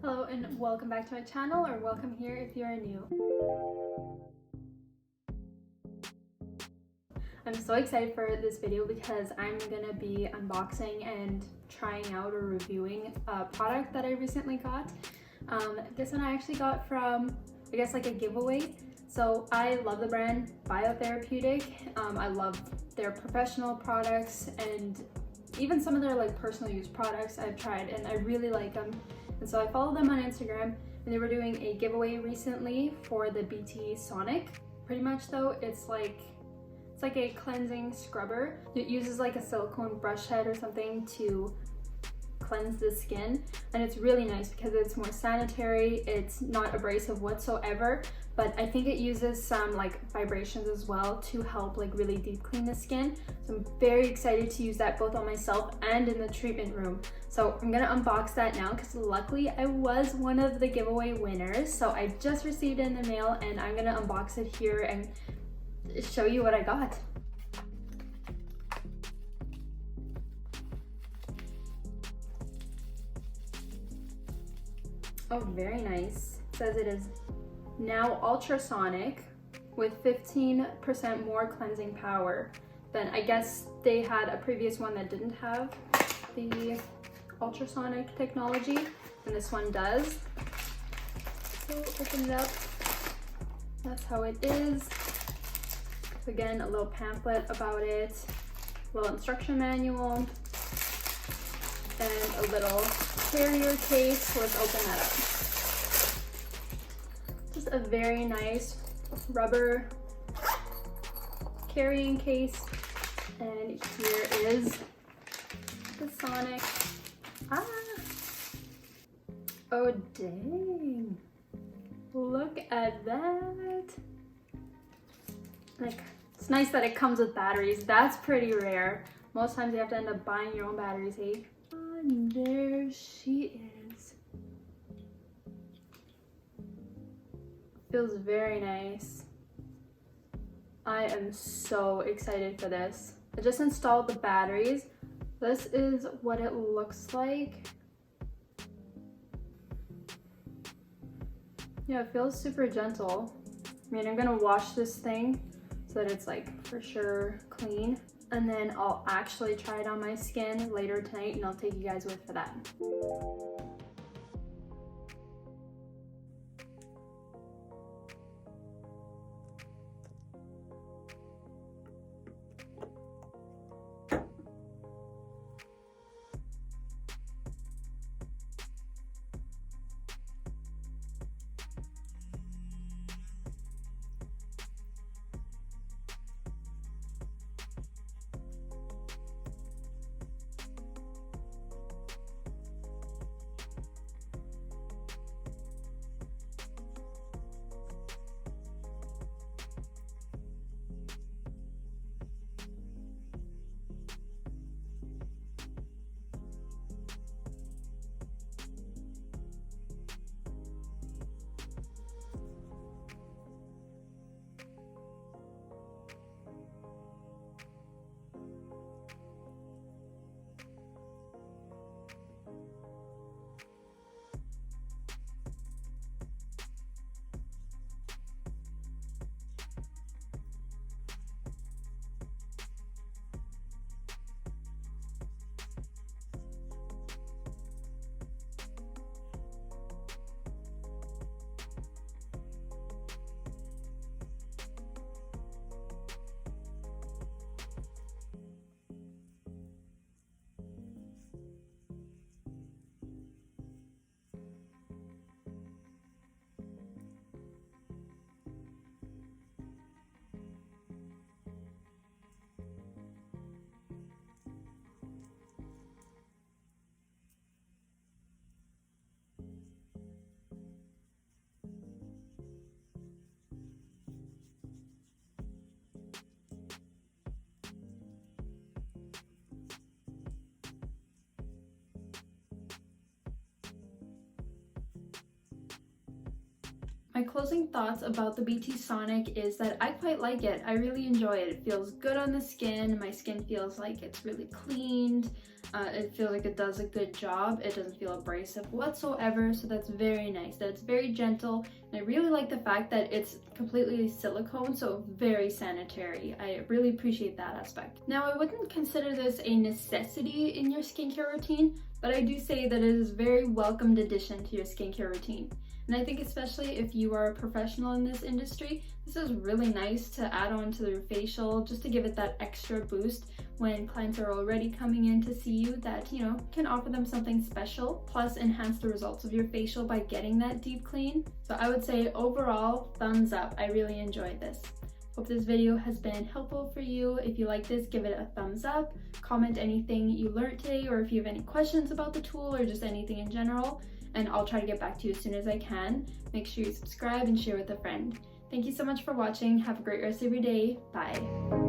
Hello and welcome back to my channel, or welcome here if you're new. I'm so excited for this video because I'm gonna be unboxing and trying out or reviewing a product that I recently got. This one I actually got from, I guess, like a giveaway. So I love the brand Biotherapeutic. I love their professional products and even some of their like personal use products I've tried, and I really like them. And so I follow them on Instagram, and they were doing a giveaway recently for the BT Sonic. Pretty much though, it's like a cleansing scrubber. It uses like a silicone brush head or something to cleanse the skin, and it's really nice because it's more sanitary, it's not abrasive whatsoever, but I think it uses some like vibrations as well to help like really deep clean the skin. So I'm very excited to use that both on myself and in the treatment room. So I'm gonna unbox that now because luckily I was one of the giveaway winners. So I just received it in the mail and I'm gonna unbox it here and show you what I got. Oh, very nice. It says it is now ultrasonic with 15% more cleansing power than, I guess they had a previous one that didn't have the ultrasonic technology, and this one does. So open it up. That's how it is. Again, a little pamphlet about it, a little instruction manual, and a little carrier case. Let's open that up. Just a very nice rubber carrying case, and here is the Sonic. Oh dang, look at that. Like, it's nice that it comes with batteries. That's pretty rare. Most times you have to end up buying your own batteries, hey? And there she is. Feels very nice. I am so excited for this. I just installed the batteries. This is what it looks like. Yeah, it feels super gentle. I mean, I'm gonna wash this thing so that it's like for sure clean, and then I'll actually try it on my skin later tonight and I'll take you guys with for that. My closing thoughts about the BT Sonic is that I quite like it. I really enjoy it. It feels good on the skin. My skin feels like it's really cleaned. It feels like it does a good job. It doesn't feel abrasive whatsoever, so that's very nice. That it's very gentle, and I really like the fact that it's completely silicone, so very sanitary. I really appreciate that aspect. Now, I wouldn't consider this a necessity in your skincare routine, but I do say that it is a very welcomed addition to your skincare routine. And I think especially if you are a professional in this industry, this is really nice to add on to their facial just to give it that extra boost when clients are already coming in to see you, that, you know, can offer them something special, plus enhance the results of your facial by getting that deep clean. So I would say overall, thumbs up. I really enjoyed this. Hope this video has been helpful for you. If you like this, give it a thumbs up. Comment anything you learned today, or if you have any questions about the tool or just anything in general, and I'll try to get back to you as soon as I can. Make sure you subscribe and share with a friend. Thank you so much for watching. Have a great rest of your day. Bye.